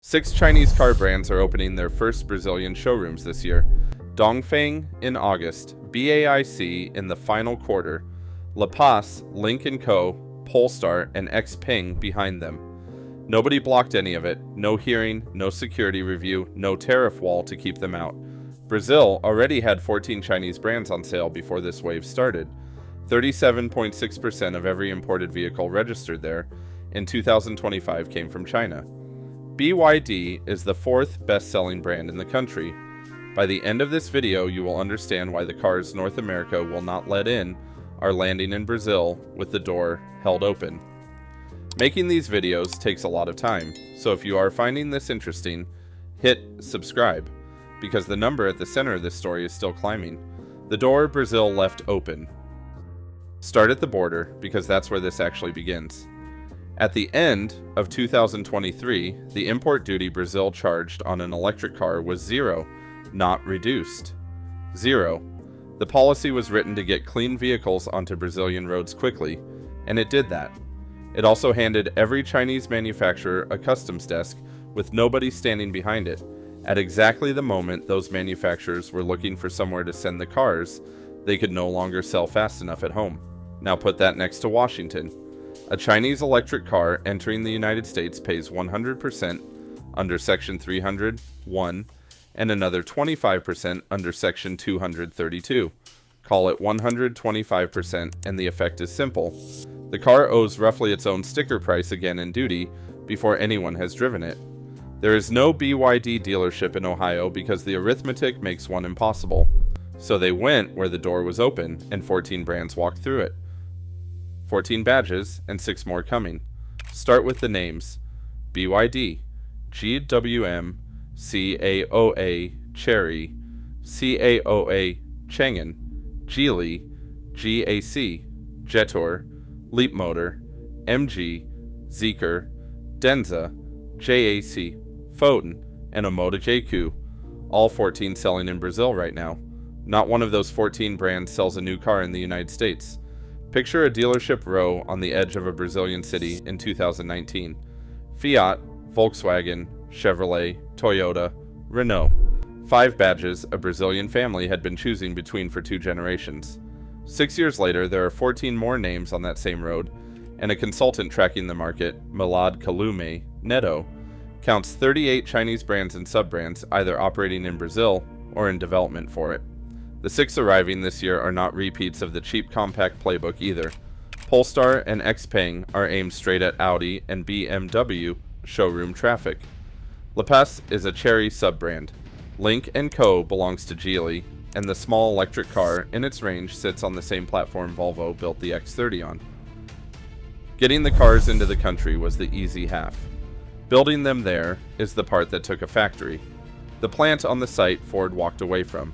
6 Chinese car brands are opening their first Brazilian showrooms this year. Dongfeng in August, BAIC in the final quarter, La Paz, Lynk & Co., Polestar, and Xpeng behind them. Nobody blocked any of it, no hearing, no security review, no tariff wall to keep them out. Brazil already had 14 Chinese brands on sale before this wave started. 37.6% of every imported vehicle registered there in 2025 came from China. BYD is the 4th best-selling brand in the country. By the end of this video, you will understand why the cars North America will not let in are landing in Brazil with the door held open. Making these videos takes a lot of time, so if you are finding this interesting, hit subscribe, because the number at the center of this story is still climbing. The door Brazil left open. Start at the border, because that's where this actually begins. At the end of 2023, the import duty Brazil charged on an electric car was 0, not reduced. 0. The policy was written to get clean vehicles onto Brazilian roads quickly, and it did that. It also handed every Chinese manufacturer a customs desk with nobody standing behind it, at exactly the moment those manufacturers were looking for somewhere to send the cars they could no longer sell fast enough at home. Now put that next to Washington. A Chinese electric car entering the United States pays 100% under Section 301 and another 25% under Section 232. Call it 125% and the effect is simple. The car owes roughly its own sticker price again in duty before anyone has driven it. There is no BYD dealership in Ohio because the arithmetic makes one impossible. So they went where the door was open and 14 brands walked through it. 14 badges, and 6 more coming. Start with the names. BYD, GWM, CAOA, Chery, CAOA, Chang'an, Geely, GAC, Jetour, Leapmotor, MG, Zeekr, Denza, JAC, Foton, and Omoda JQ, all 14 selling in Brazil right now. Not one of those 14 brands sells a new car in the United States. Picture a dealership row on the edge of a Brazilian city in 2019. Fiat, Volkswagen, Chevrolet, Toyota, Renault. 5 badges a Brazilian family had been choosing between for 2 generations. 6 years later, there are 14 more names on that same road, and a consultant tracking the market, Milad Kalume, Neto, counts 38 Chinese brands and sub-brands either operating in Brazil or in development for it. The 6 arriving this year are not repeats of the cheap compact playbook either. Polestar and Xpeng are aimed straight at Audi and BMW showroom traffic. La Paz is a Chery sub-brand. Lynk & Co. belongs to Geely, and the small electric car in its range sits on the same platform Volvo built the X30 on. Getting the cars into the country was the easy half. Building them there is the part that took a factory. The plant on the site Ford walked away from.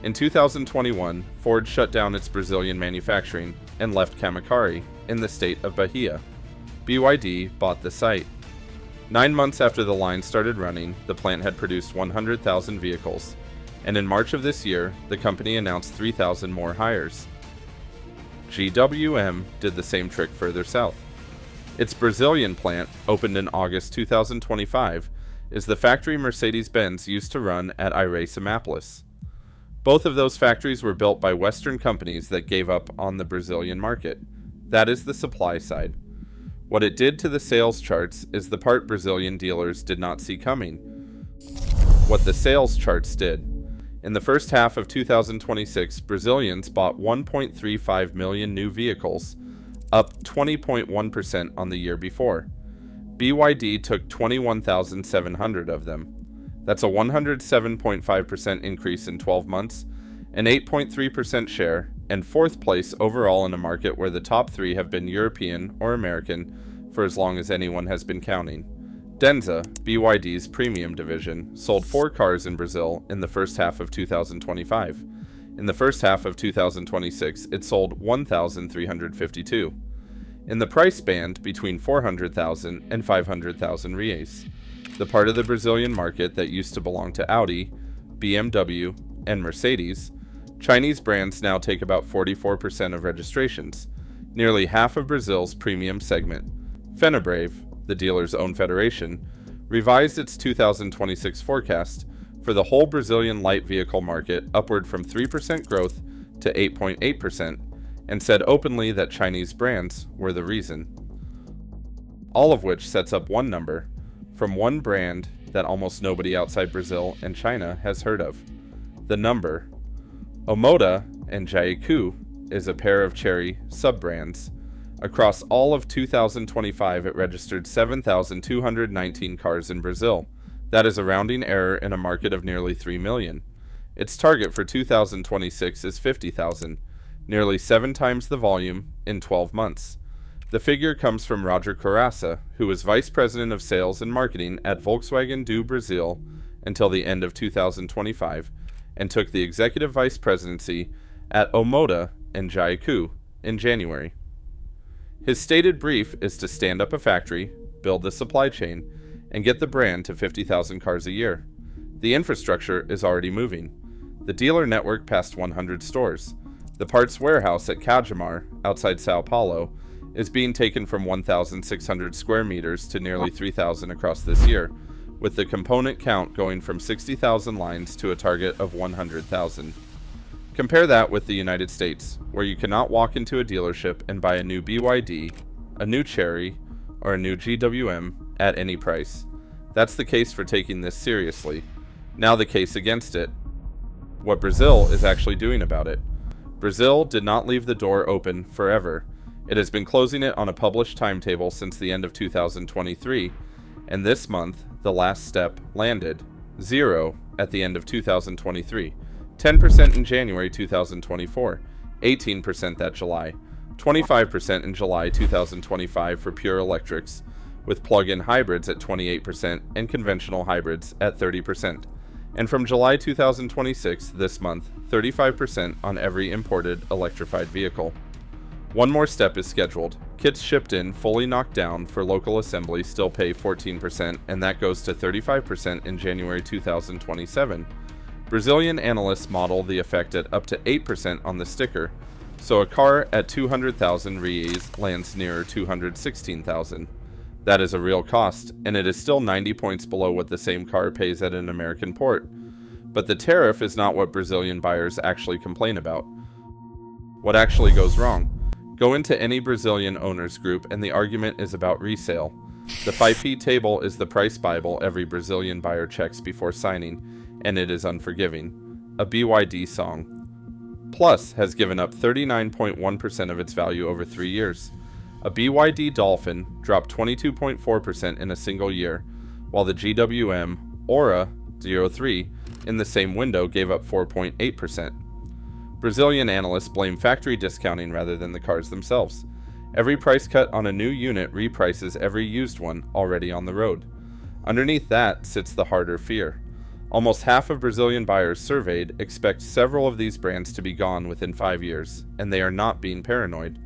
In 2021, Ford shut down its Brazilian manufacturing and left Camaçari in the state of Bahia. BYD bought the site. 9 months after the line started running, the plant had produced 100,000 vehicles, and in March of this year, the company announced 3,000 more hires. GWM did the same trick further south. Its Brazilian plant, opened in August 2025, is the factory Mercedes-Benz used to run at Iracemápolis. Both of those factories were built by Western companies that gave up on the Brazilian market. That is the supply side. What it did to the sales charts is the part Brazilian dealers did not see coming. What the sales charts did. In the first half of 2026, Brazilians bought 1.35 million new vehicles, up 20.1% on the year before. BYD took 21,700 of them. That's a 107.5% increase in 12 months, an 8.3% share, and 4th place overall in a market where the top 3 have been European or American for as long as anyone has been counting. Denza, BYD's premium division, sold 4 cars in Brazil in the first half of 2025. In the first half of 2026, it sold 1,352. In the price band between 400,000 and 500,000 reais. The part of the Brazilian market that used to belong to Audi, BMW, and Mercedes, Chinese brands now take about 44% of registrations, nearly half of Brazil's premium segment. Fenabrave, the dealer's own federation, revised its 2026 forecast for the whole Brazilian light vehicle market upward from 3% growth to 8.8%, and said openly that Chinese brands were the reason. All of which sets up one number from one brand that almost nobody outside Brazil and China has heard of. The number. Omoda and Jaiku is a pair of Chery sub-brands. Across all of 2025, it registered 7,219 cars in Brazil. That is a rounding error in a market of nearly 3 million. Its target for 2026 is 50,000, nearly 7 times the volume in 12 months. The figure comes from Roger Coraça, who was Vice President of Sales and Marketing at Volkswagen do Brasil until the end of 2025, and took the Executive Vice Presidency at Omoda and Jaiku in January. His stated brief is to stand up a factory, build the supply chain, and get the brand to 50,000 cars a year. The infrastructure is already moving. The dealer network passed 100 stores. The parts warehouse at Cajamar, outside Sao Paulo, is being taken from 1,600 square meters to nearly 3,000 across this year, with the component count going from 60,000 lines to a target of 100,000. Compare that with the United States, where you cannot walk into a dealership and buy a new BYD, a new Chery, or a new GWM at any price. That's the case for taking this seriously. Now the case against it. What Brazil is actually doing about it. Brazil did not leave the door open forever. It has been closing it on a published timetable since the end of 2023, and this month, the last step landed. 0 at the end of 2023, 10% in January 2024, 18% that July, 25% in July 2025 for pure electrics, with plug-in hybrids at 28% and conventional hybrids at 30%. And from July 2026, this month, 35% on every imported electrified vehicle. One more step is scheduled. Kits shipped in, fully knocked down for local assembly still pay 14%, and that goes to 35% in January 2027. Brazilian analysts model the effect at up to 8% on the sticker, so a car at 200,000 reais lands nearer 216,000. That is a real cost, and it is still 90 points below what the same car pays at an American port. But the tariff is not what Brazilian buyers actually complain about. What actually goes wrong? Go into any Brazilian owners group and the argument is about resale. The 5P table is the price Bible every Brazilian buyer checks before signing, and it is unforgiving. A BYD song. Plus has given up 39.1% of its value over 3 years. A BYD Dolphin dropped 22.4% in a single year, while the GWM Aura 03 in the same window gave up 4.8%. Brazilian analysts blame factory discounting rather than the cars themselves. Every price cut on a new unit reprices every used one already on the road. Underneath that sits the harder fear. Almost half of Brazilian buyers surveyed expect several of these brands to be gone within 5 years, and they are not being paranoid.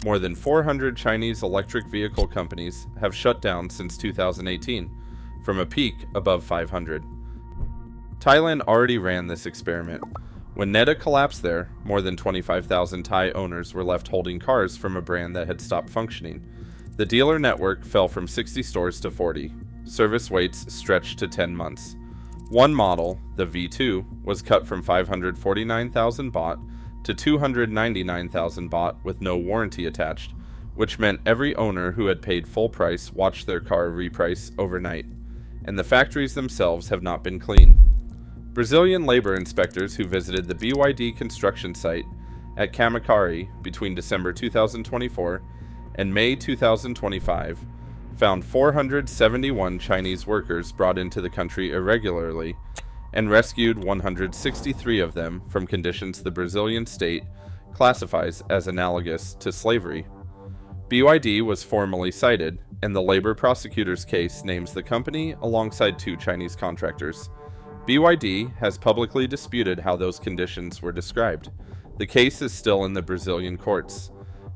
More than 400 Chinese electric vehicle companies have shut down since 2018, from a peak above 500. Thailand already ran this experiment. When NEDA collapsed there, more than 25,000 Thai owners were left holding cars from a brand that had stopped functioning. The dealer network fell from 60 stores to 40. Service waits stretched to 10 months. One model, the V2, was cut from 549,000 baht to 299,000 baht with no warranty attached, which meant every owner who had paid full price watched their car reprice overnight. And the factories themselves have not been clean. Brazilian labor inspectors who visited the BYD construction site at Camaçari between December 2024 and May 2025 found 471 Chinese workers brought into the country irregularly and rescued 163 of them from conditions the Brazilian state classifies as analogous to slavery. BYD was formally cited, and the labor prosecutor's case names the company alongside 2 Chinese contractors. BYD has publicly disputed how those conditions were described. The case is still in the Brazilian courts.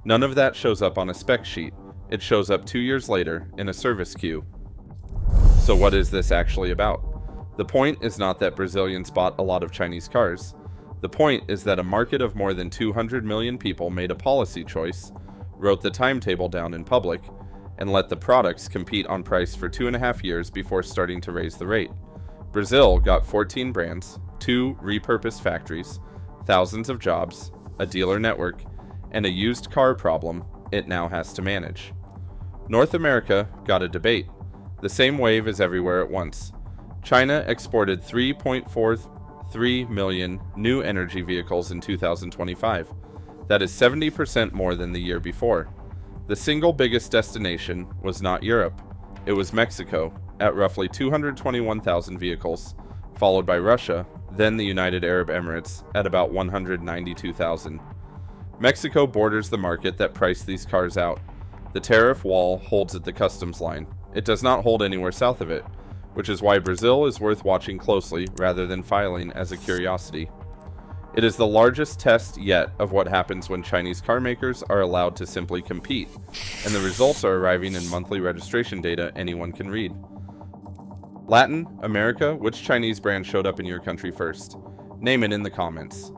None of that shows up on a spec sheet. It shows up 2 years later in a service queue. So what is this actually about? The point is not that Brazilians bought a lot of Chinese cars. The point is that a market of more than 200 million people made a policy choice, wrote the timetable down in public, and let the products compete on price for 2.5 years before starting to raise the rate. Brazil got 14 brands, 2 repurposed factories, thousands of jobs, a dealer network, and a used car problem it now has to manage. North America got a debate, the same wave as everywhere at once. China exported 3.43 million new energy vehicles in 2025. That is 70% more than the year before. The single biggest destination was not Europe. It was Mexico, at roughly 221,000 vehicles, followed by Russia, then the United Arab Emirates, at about 192,000. Mexico borders the market that priced these cars out. The tariff wall holds at the customs line. It does not hold anywhere south of it, which is why Brazil is worth watching closely rather than filing as a curiosity. It is the largest test yet of what happens when Chinese car makers are allowed to simply compete, and the results are arriving in monthly registration data anyone can read. Latin America, which Chinese brand showed up in your country first? Name it in the comments.